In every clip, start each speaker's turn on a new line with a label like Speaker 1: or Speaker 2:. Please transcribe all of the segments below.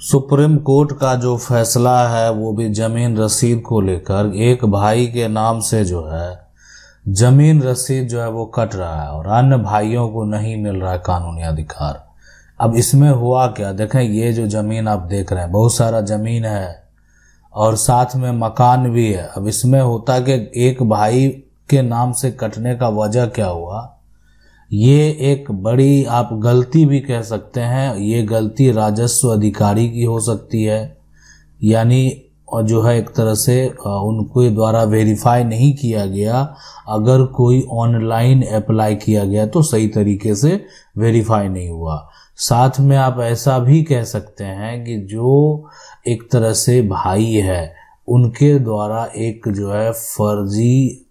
Speaker 1: Supreme court का जो फैसला है वो भी जमीन रसीद को लेकर, एक भाई के नाम से जो है जमीन रसीद जो है वो कट रहा है और अन्य भाइयों को नहीं मिल रहा है कानूनी अधिकार। अब इसमें हुआ क्या, देखें ये जो जमीन आप देख रहे हैं बहुत सारा जमीन है और साथ में मकान भी है। अब इसमें होता कि एक भाई के नाम से कटने का वजह क्या हुआ, ये एक बड़ी आप गलती भी कह सकते हैं। ये गलती राजस्व अधिकारी की हो सकती है, यानी और जो है एक तरह से उनके द्वारा वेरीफाई नहीं किया गया। अगर कोई ऑनलाइन अप्लाई किया गया तो सही तरीके से वेरीफाई नहीं हुआ। साथ में आप ऐसा भी कह सकते हैं कि जो एक तरह से भाई है उनके द्वारा एक जो है फर्जी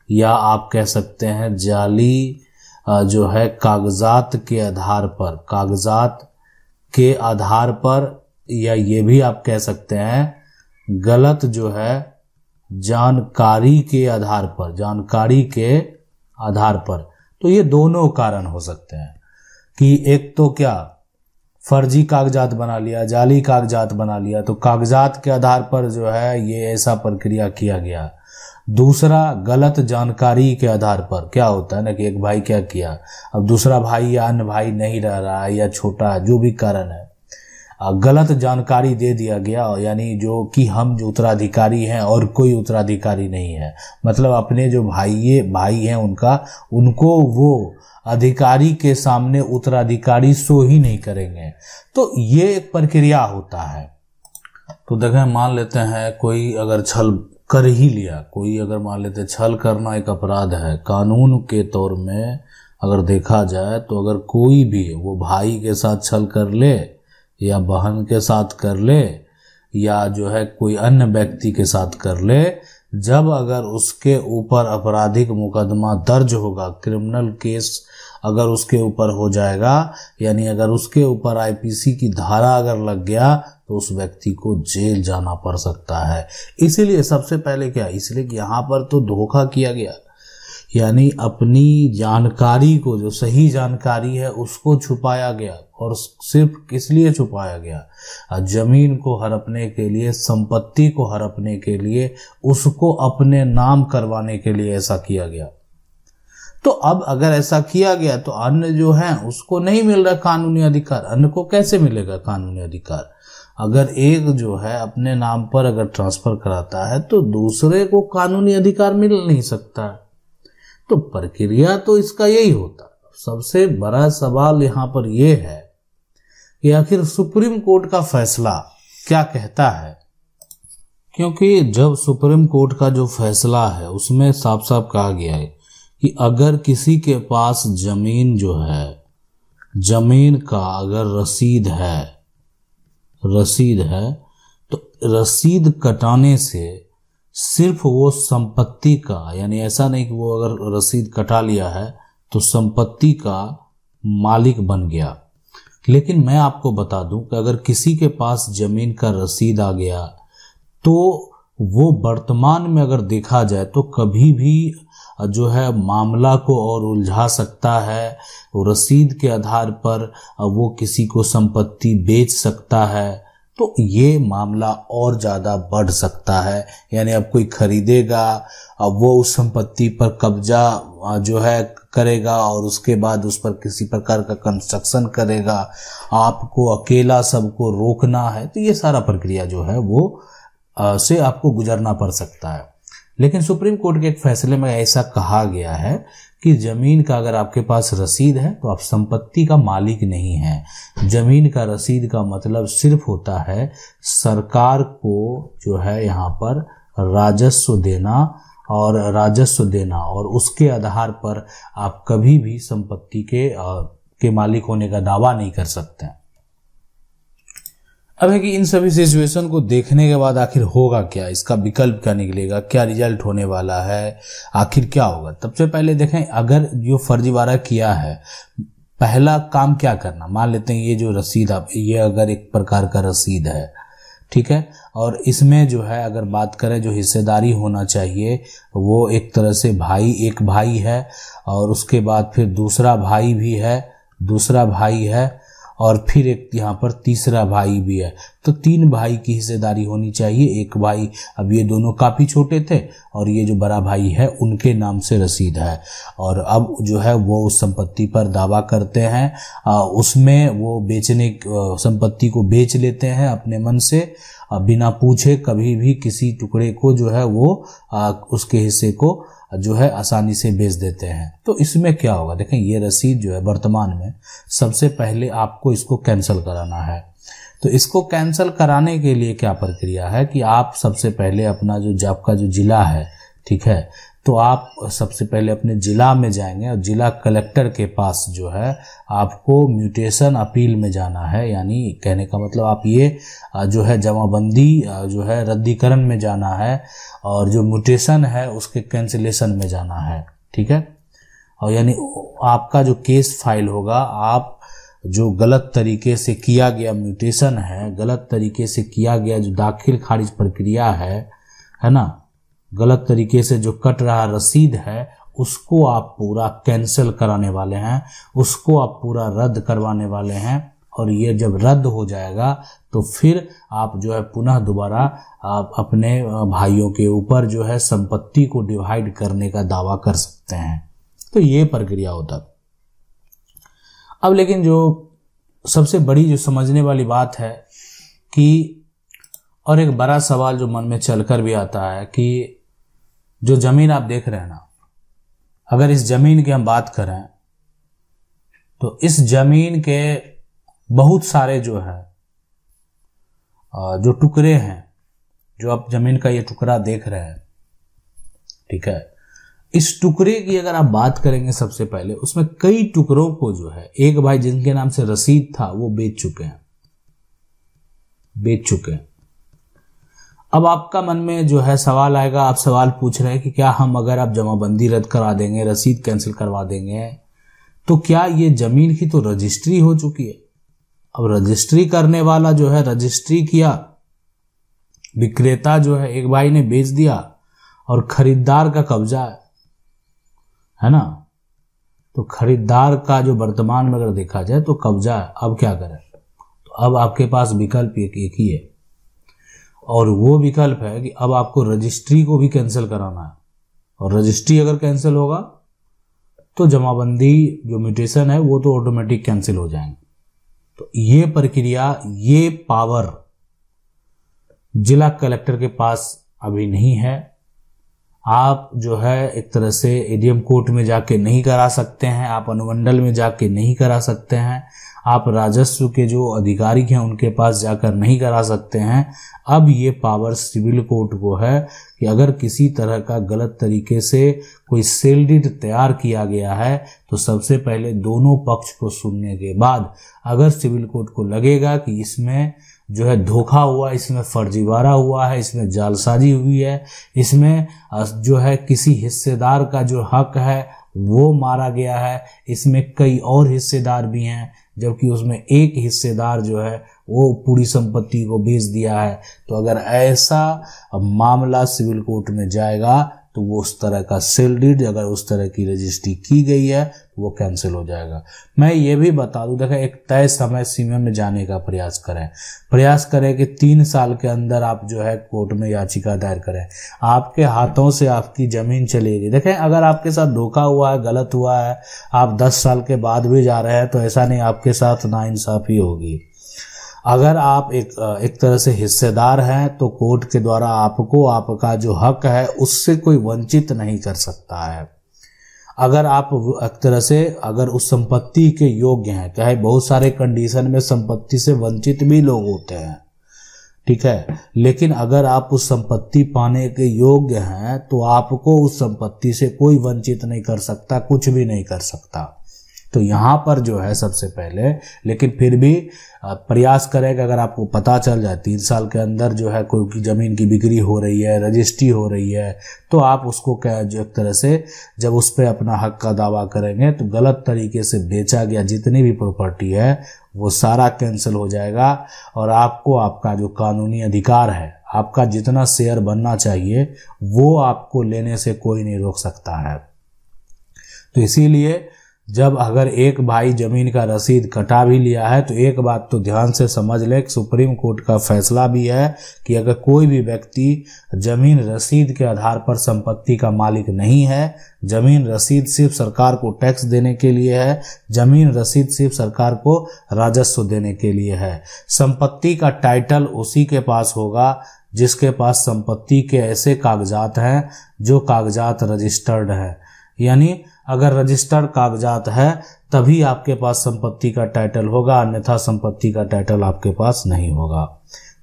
Speaker 1: या आप कह सकते हैं जाली जो है कागजात के आधार पर या ये भी आप कह सकते हैं गलत जो है जानकारी के आधार पर, तो ये दोनों कारण हो सकते हैं कि एक तो क्या फर्जी कागजात बना लिया, जाली कागजात बना लिया, तो कागजात के आधार पर जो है ये ऐसा प्रक्रिया किया गया। दूसरा गलत जानकारी के आधार पर क्या होता है ना कि एक भाई क्या किया, अब दूसरा भाई या अन्य भाई नहीं रह रहा है या छोटा है, जो भी कारण है गलत जानकारी दे दिया गया, यानी जो कि हम जो उत्तराधिकारी हैं और कोई उत्तराधिकारी नहीं है, मतलब अपने जो भाई हैं उनको वो अधिकारी के सामने उत्तराधिकारी सो ही नहीं करेंगे। तो ये एक प्रक्रिया होता है। तो देखें मान लेते हैं कोई अगर छल कर ही लिया, कोई अगर मान लेते छल करना एक अपराध है कानून के तौर में अगर देखा जाए, तो अगर कोई भी वो भाई के साथ छल कर ले या बहन के साथ कर ले या जो है कोई अन्य व्यक्ति के साथ कर ले, जब अगर उसके ऊपर आपराधिक मुकदमा दर्ज होगा, क्रिमिनल केस अगर उसके ऊपर हो जाएगा, यानी अगर उसके ऊपर आईपीसी की धारा अगर लग गया तो उस व्यक्ति को जेल जाना पड़ सकता है। इसीलिए सबसे पहले क्या, इसलिए कि यहाँ पर तो धोखा किया गया, यानी अपनी जानकारी को, जो सही जानकारी है उसको छुपाया गया। और सिर्फ किस लिए छुपाया गया, जमीन को हड़पने के लिए, संपत्ति को हड़पने के लिए, उसको अपने नाम करवाने के लिए ऐसा किया गया। तो अब अगर ऐसा किया गया तो अन्य जो है उसको नहीं मिल रहा कानूनी अधिकार। अन्य को कैसे मिलेगा कानूनी अधिकार? अगर एक जो है अपने नाम पर अगर ट्रांसफर कराता है तो दूसरे को कानूनी अधिकार मिल नहीं सकता। तो प्रक्रिया तो इसका यही होता। सबसे बड़ा सवाल यहाँ पर यह है कि आखिर सुप्रीम कोर्ट का फैसला क्या कहता है, क्योंकि जब सुप्रीम कोर्ट का जो फैसला है उसमें साफ साफ कहा गया है कि अगर किसी के पास जमीन जो है, जमीन का अगर रसीद है तो रसीद कटाने से सिर्फ वो संपत्ति का, यानी ऐसा नहीं कि वो अगर रसीद कटा लिया है तो संपत्ति का मालिक बन गया। लेकिन मैं आपको बता दूं कि अगर किसी के पास जमीन का रसीद आ गया तो वो वर्तमान में अगर देखा जाए तो कभी भी जो है मामला को और उलझा सकता है। रसीद के आधार पर वो किसी को संपत्ति बेच सकता है, तो ये मामला और ज्यादा बढ़ सकता है। यानी अब कोई खरीदेगा, अब वो उस संपत्ति पर कब्जा जो है करेगा और उसके बाद उस पर किसी प्रकार का कंस्ट्रक्शन करेगा, आपको अकेला सबको रोकना है, तो ये सारा प्रक्रिया जो है वो से आपको गुजरना पड़ सकता है। लेकिन सुप्रीम कोर्ट के एक फैसले में ऐसा कहा गया है कि जमीन का अगर आपके पास रसीद है तो आप संपत्ति का मालिक नहीं है। जमीन का रसीद का मतलब सिर्फ होता है सरकार को जो है यहाँ पर राजस्व देना और उसके आधार पर आप कभी भी संपत्ति के मालिक होने का दावा नहीं कर सकते हैं। अब है कि इन सभी सिचुएशन को देखने के बाद आखिर होगा क्या, इसका विकल्प क्या निकलेगा, क्या रिजल्ट होने वाला है, आखिर क्या होगा। सबसे पहले देखें, अगर जो फर्जीवाड़ा किया है, पहला काम क्या करना, मान लेते हैं ये जो रसीद ये अगर एक प्रकार का रसीद है, ठीक है, और इसमें जो है अगर बात करें जो हिस्सेदारी होना चाहिए वो एक तरह से एक भाई है और उसके बाद फिर दूसरा भाई है और फिर एक यहाँ पर तीसरा भाई भी है, तो 3 भाई की हिस्सेदारी होनी चाहिए। एक भाई, अब ये दोनों काफ़ी छोटे थे और ये जो बड़ा भाई है उनके नाम से रसीद है, और अब जो है वो उस संपत्ति पर दावा करते हैं, उसमें वो बेचने संपत्ति को बेच लेते हैं अपने मन से, बिना पूछे कभी भी किसी टुकड़े को जो है वो उसके हिस्से को जो है आसानी से बेच देते हैं। तो इसमें क्या होगा, देखें ये रसीद जो है वर्तमान में सबसे पहले आपको इसको कैंसिल कराना है। तो इसको कैंसिल कराने के लिए क्या प्रक्रिया है कि आप सबसे पहले अपना जो आपका जो जिला है, ठीक है, तो आप सबसे पहले अपने जिला में जाएंगे और जिला कलेक्टर के पास जो है आपको म्यूटेशन अपील में जाना है, यानी कहने का मतलब आप ये जो है जमाबंदी जो है रद्दीकरण में जाना है और जो म्यूटेशन है उसके कैंसिलेशन में जाना है, ठीक है। और यानी आपका जो केस फाइल होगा, आप जो गलत तरीके से किया गया म्यूटेशन है, गलत तरीके से किया गया जो दाखिल खारिज प्रक्रिया है ना, गलत तरीके से जो कट रहा रसीद है, उसको आप पूरा कैंसिल कराने वाले हैं, उसको आप पूरा रद्द करवाने वाले हैं। और ये जब रद्द हो जाएगा तो फिर आप जो है पुनः दोबारा आप अपने भाइयों के ऊपर जो है संपत्ति को डिवाइड करने का दावा कर सकते हैं। तो ये प्रक्रिया होता है। अब लेकिन जो सबसे बड़ी जो समझने वाली बात है कि, और एक बड़ा सवाल जो मन में चलकर भी आता है कि जो जमीन आप देख रहे हैं ना, अगर इस जमीन की हम बात करें तो इस जमीन के बहुत सारे जो है जो टुकड़े हैं, जो आप जमीन का ये टुकड़ा देख रहे हैं, ठीक है, इस टुकड़े की अगर आप बात करेंगे सबसे पहले, उसमें कई टुकड़ों को जो है एक भाई जिनके नाम से रसीद था वो बेच चुके हैं। अब आपका मन में जो है सवाल आएगा, आप सवाल पूछ रहे हैं कि क्या हम अगर आप जमाबंदी रद्द करा देंगे, रसीद कैंसिल करवा देंगे, तो क्या ये जमीन की तो रजिस्ट्री हो चुकी है। अब रजिस्ट्री करने वाला जो है रजिस्ट्री किया, विक्रेता जो है एक भाई ने बेच दिया और खरीदार का कब्जा है ना, तो खरीदार का जो वर्तमान में अगर देखा जाए तो कब्जा है। अब क्या करें, तो अब आपके पास विकल्प एक ही है, और वो विकल्प है कि अब आपको रजिस्ट्री को भी कैंसिल कराना है, और रजिस्ट्री अगर कैंसिल होगा तो जमाबंदी जो म्यूटेशन है वो तो ऑटोमेटिक कैंसिल हो जाएंगे। तो ये प्रक्रिया, ये पावर जिला कलेक्टर के पास अभी नहीं है। आप जो है एक तरह से एडीएम कोर्ट में जाके नहीं करा सकते हैं, आप अनुमंडल में जाके नहीं करा सकते हैं, आप राजस्व के जो अधिकारी हैं उनके पास जाकर नहीं करा सकते हैं। अब ये पावर सिविल कोर्ट को है कि अगर किसी तरह का गलत तरीके से कोई सेल डीड तैयार किया गया है तो सबसे पहले दोनों पक्ष को सुनने के बाद अगर सिविल कोर्ट को लगेगा कि इसमें जो है धोखा हुआ, इसमें फर्जीवाड़ा हुआ है, इसमें जालसाजी हुई है, इसमें जो है किसी हिस्सेदार का जो हक है वो मारा गया है, इसमें कई और हिस्सेदार भी हैं जबकि उसमें एक हिस्सेदार जो है वो पूरी संपत्ति को बेच दिया है, तो अगर ऐसा मामला सिविल कोर्ट में जाएगा तो वो उस तरह का सेल डीड, अगर उस तरह की रजिस्ट्री की गई है वो कैंसिल हो जाएगा। मैं ये भी बता दूं, देखिए एक तय समय सीमा में जाने का प्रयास करें कि 3 साल के अंदर आप जो है कोर्ट में याचिका दायर करें, आपके हाथों से आपकी जमीन चलेगी। देखें अगर आपके साथ धोखा हुआ है, गलत हुआ है, आप 10 साल के बाद भी जा रहे हैं तो ऐसा नहीं आपके साथ नाइंसाफी होगी। अगर आप एक तरह से हिस्सेदार हैं तो कोर्ट के द्वारा आपको आपका जो हक है उससे कोई वंचित नहीं कर सकता है। अगर आप एक तरह से अगर उस संपत्ति के योग्य हैं, चाहे बहुत सारे कंडीशन में संपत्ति से वंचित भी लोग होते हैं, ठीक है, लेकिन अगर आप उस संपत्ति पाने के योग्य हैं तो आपको उस संपत्ति से कोई वंचित नहीं कर सकता, कुछ भी नहीं कर सकता। तो यहाँ पर जो है सबसे पहले, लेकिन फिर भी प्रयास करें कि अगर आपको पता चल जाए 3 साल के अंदर जो है कोई ज़मीन की बिक्री हो रही है, रजिस्ट्री हो रही है, तो आप उसको क्या जो एक तरह से जब उस पर अपना हक का दावा करेंगे तो गलत तरीके से बेचा गया जितनी भी प्रॉपर्टी है वो सारा कैंसिल हो जाएगा और आपको आपका जो कानूनी अधिकार है, आपका जितना शेयर बनना चाहिए वो आपको लेने से कोई नहीं रोक सकता है। तो इसीलिए जब अगर एक भाई जमीन का रसीद कटा भी लिया है तो एक बात तो ध्यान से समझ ले, सुप्रीम कोर्ट का फैसला भी है कि अगर कोई भी व्यक्ति जमीन रसीद के आधार पर संपत्ति का मालिक नहीं है, जमीन रसीद सिर्फ सरकार को टैक्स देने के लिए है, जमीन रसीद सिर्फ सरकार को राजस्व देने के लिए है। संपत्ति का टाइटल उसी के पास होगा जिसके पास संपत्ति के ऐसे कागजात हैं जो कागजात रजिस्टर्ड है। यानी अगर रजिस्टर्ड कागजात है तभी आपके पास संपत्ति का टाइटल होगा, अन्यथा संपत्ति का टाइटल आपके पास नहीं होगा।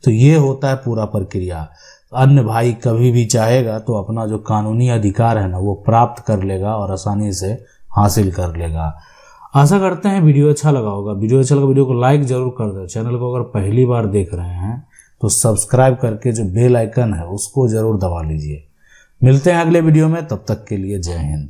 Speaker 1: तो ये होता है पूरा प्रक्रिया। अन्य भाई कभी भी चाहेगा तो अपना जो कानूनी अधिकार है ना वो प्राप्त कर लेगा और आसानी से हासिल कर लेगा। आशा करते हैं वीडियो अच्छा लगा होगा। वीडियो अच्छा लगा वीडियो को लाइक जरूर कर दो। चैनल को अगर पहली बार देख रहे हैं तो सब्सक्राइब करके जो बेल आइकन है उसको जरूर दबा लीजिए। मिलते हैं अगले वीडियो में, तब तक के लिए जय हिंद।